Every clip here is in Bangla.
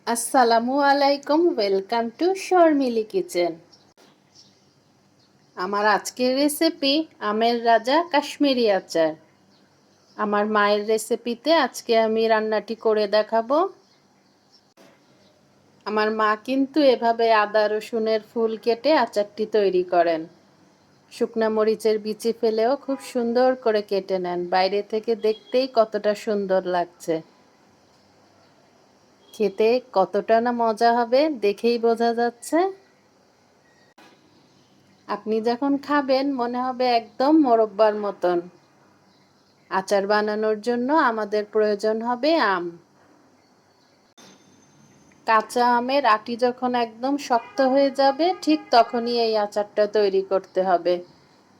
আসসালামু আলাইকুম, ওয়েলকাম টু শর্মিলি কিচেন। আমার আজকের রেসিপি আমের রাজা কাশ্মীরি আচার। আমার মায়ের রেসিপিতে আজকে আমি রান্নাটি করে দেখাবো। আমার মা কিন্তু এভাবে আদা রসুনের ফুল কেটে আচারটি তৈরি করেন। শুকনা মরিচের বিচি ফেলেও খুব সুন্দর করে কেটে নেন। বাইরে থেকে দেখতেই কতটা সুন্দর লাগছে, খেতে কতটা না মজা হবে দেখেই বোঝা যাচ্ছে। আপনি যখন খাবেন মনে হবে একদম মোরব্বার মতন। আচার বানানোর জন্য আমাদের প্রয়োজন হবে আম। কাঁচা আমের আটি যখন একদম শক্ত হয়ে যাবে ঠিক তখনই এই আচারটা তৈরি করতে হবে।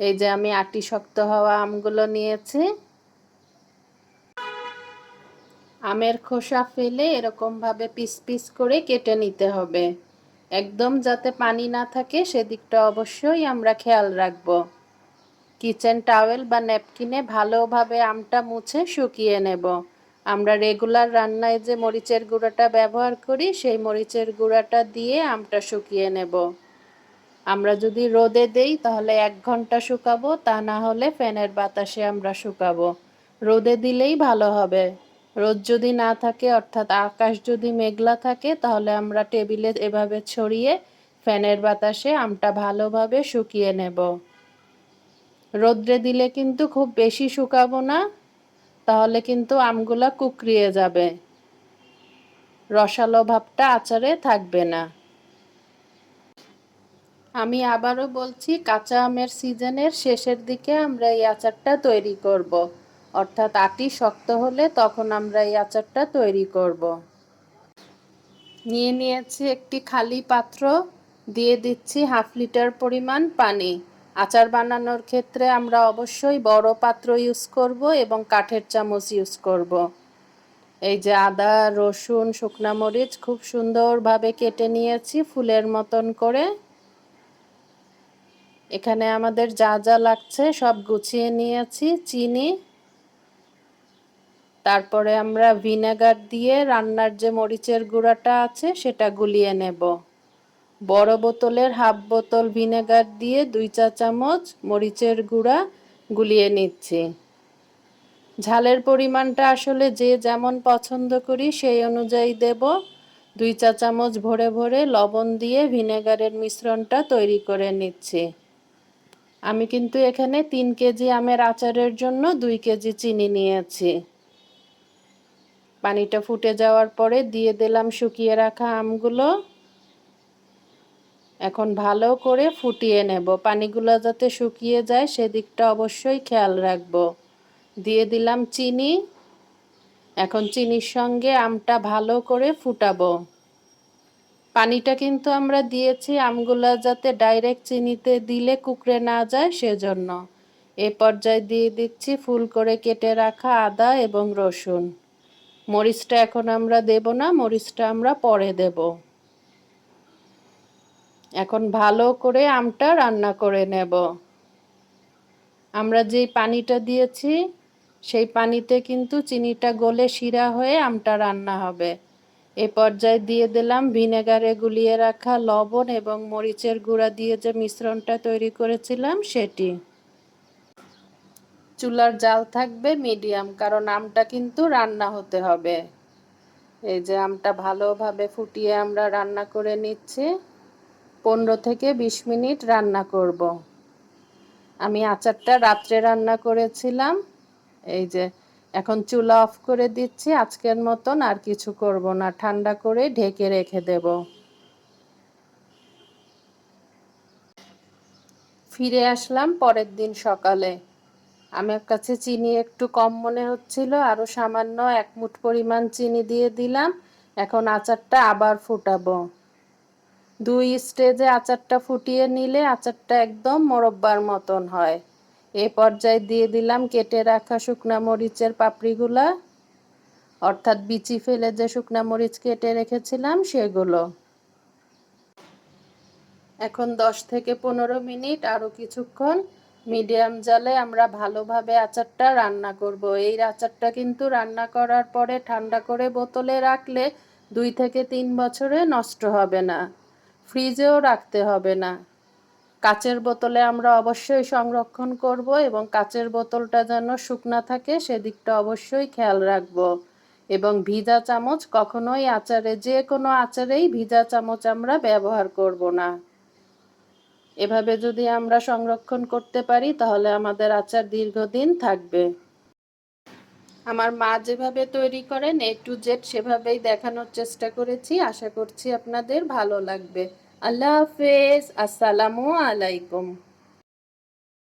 এই যে আমি আটি শক্ত হওয়া আমগুলো নিয়েছি। আমের খোসা ফেলে এরকম ভাবে পিস পিস করে কেটে নিতে হবে। একদম যাতে পানি না থাকে সেদিকটা অবশ্যই আমরা খেয়াল রাখবো। কিচেন টাওয়েল বা ন্যাপকিনে ভালোভাবে আমটা মুছে শুকিয়ে নেব। আমরা রেগুলার রান্নায় যে মরিচের গুঁড়োটা ব্যবহার করি সেই মরিচের গুঁড়াটা দিয়ে আমটা শুকিয়ে নেব। আমরা যদি রোদে দেই তাহলে 1 ঘন্টা শুকাবো, তা না হলে ফ্যানের বাতাসে আমরা শুকাবো। রোদে দিলেই ভালো হবে। রোদ যদি না থাকে অর্থাৎ আকাশ যদি মেঘলা থাকে তাহলে আমরা টেবিলে এভাবে ছড়িয়ে ফ্যানের বাতাসে আমটা ভালোভাবে শুকিয়ে নেব। রোদ্রে দিলে কিন্তু খুব বেশি শুকাবো না, তাহলে কিন্তু আমগুলা কুকড়িয়ে যাবে, রসালো ভাবটা আচারে থাকবে না। আমি আবারও বলছি, কাঁচা আমের সিজনের শেষের দিকে আমরা এই আচারটা তৈরি করব। অর্থাৎ আটি শক্ত হলে তখন আমরা এই আচারটা তৈরি করব। নিয়ে নিয়েছি একটি খালি পাত্র, দিয়ে দিচ্ছি 1/2 লিটার পরিমাণ পানি। আচার বানানোর ক্ষেত্রে আমরা অবশ্যই বড় পাত্র ইউজ করব এবং কাঠের চামচ ইউজ করব। এই যে আদা রসুন শুকনা মরিচ খুব সুন্দরভাবে কেটে নিয়েছি ফুলের মতন করে। এখানে আমাদের যা যা লাগছে সব গুছিয়ে নিয়েছি। চিনি, তারপরে আমরা ভিনেগার দিয়ে রান্নার যে মরিচের গুঁড়াটা আছে সেটা গুলিয়ে নেব। বড় বোতলের 1/2 বোতল ভিনেগার দিয়ে 2 চা চামচ মরিচের গুঁড়া গুলিয়ে নিচ্ছি। ঝালের পরিমাণটা আসলে যে যেমন পছন্দ করি সেই অনুযায়ী দেব। 2 চা চামচ ভরে ভরে লবণ দিয়ে ভিনেগারের মিশ্রণটা তৈরি করে নিচ্ছি। আমি কিন্তু এখানে 3 কেজি আমের আচারের জন্য 2 কেজি চিনি নিয়েছি। পানিটা ফুটে যাওয়ার পরে দিয়ে দিলাম শুকিয়ে রাখা আমগুলো। এখন ভালো করে ফুটিয়ে নেব, পানিগুলো যাতে শুকিয়ে যায় সেদিকটা অবশ্যই খেয়াল রাখব। দিয়ে দিলাম চিনি। এখন চিনির সঙ্গে আমটা ভালো করে ফুটাবো। পানিটা কিন্তু আমরা দিয়েছি আমগুলা যাতে ডাইরেক্ট চিনিতে দিলে কুকড়ে না যায় সেজন্য। এ পর্যায়ে দিয়ে দিচ্ছি ফুল করে কেটে রাখা আদা এবং রসুন। মরিচটা এখন আমরা দেব না, মরিচটা আমরা পরে দেব। এখন ভালো করে আমটা রান্না করে নেব। আমরা যেই পানিটা দিয়েছি সেই পানিতে কিন্তু চিনিটা গলে শিরা হয়ে আমটা রান্না হবে। এ পর্যায়ে দিয়ে দিলাম ভিনেগারে গুলিয়ে রাখা লবণ এবং মরিচের গুঁড়া দিয়ে যে মিশ্রণটা তৈরি করেছিলাম সেটি। চুলার জাল থাকবে মিডিয়াম, কারণ আমটা কিন্তু রান্না হতে হবে। এই যে আমটা ভালোভাবে ফুটিয়ে আমরা রান্না করে নিচ্ছি। 15 থেকে 20 মিনিট রান্না করব। আমি আচারটা রাত্রে রান্না করেছিলাম। এই যে এখন চুলা অফ করে দিচ্ছি। আজকের মতন আর কিছু করব না, ঠান্ডা করে ঢেকে রেখে দেব। ফিরে আসলাম পরের দিন সকালে। আমার কাছে চিনি একটু কম মনে হচ্ছিল, আরও সামান্য 1 মুঠ পরিমাণ চিনি দিয়ে দিলাম। এখন আচারটা আবার ফুটাবো। 2 স্টেজে আচারটা ফুটিয়ে নিলে আচারটা একদম মোরব্বার মতন হয়। এই পর্যায়ে দিয়ে দিলাম কেটে রাখা শুকনা মরিচের পাপড়িগুলা, অর্থাৎ বিচি ফেলে যে শুকনা মরিচ কেটে রেখেছিলাম সেগুলো। এখন 10 থেকে 15 মিনিট আরও কিছুক্ষণ মিডিয়াম জালে আমরা ভালোভাবে আচারটা রান্না করব। এই আচারটা কিন্তু রান্না করার পরে ঠান্ডা করে বোতলে রাখলে 2 থেকে 3 বছরে নষ্ট হবে না, ফ্রিজেও রাখতে হবে না। কাচের বোতলে আমরা অবশ্যই সংরক্ষণ করব এবং কাচের বোতলটা যেন শুকনা থাকে সেদিকটা অবশ্যই খেয়াল রাখব। এবং ভিজা চামচ কখনোই আচারে, যে কোনো আচারেই ভিজা চামচ আমরা ব্যবহার করব না। এভাবে যদি আমরা সংরক্ষণ করতে পারি তাহলে আমাদের আচার দীর্ঘদিন থাকবে। আমার মা যেভাবে তৈরি করেন A to Z সেভাবেই দেখানোর চেষ্টা করেছি। আশা করছি আপনাদের ভালো লাগবে। আল্লাহ হাফেজ। আসসালামু আলাইকুম।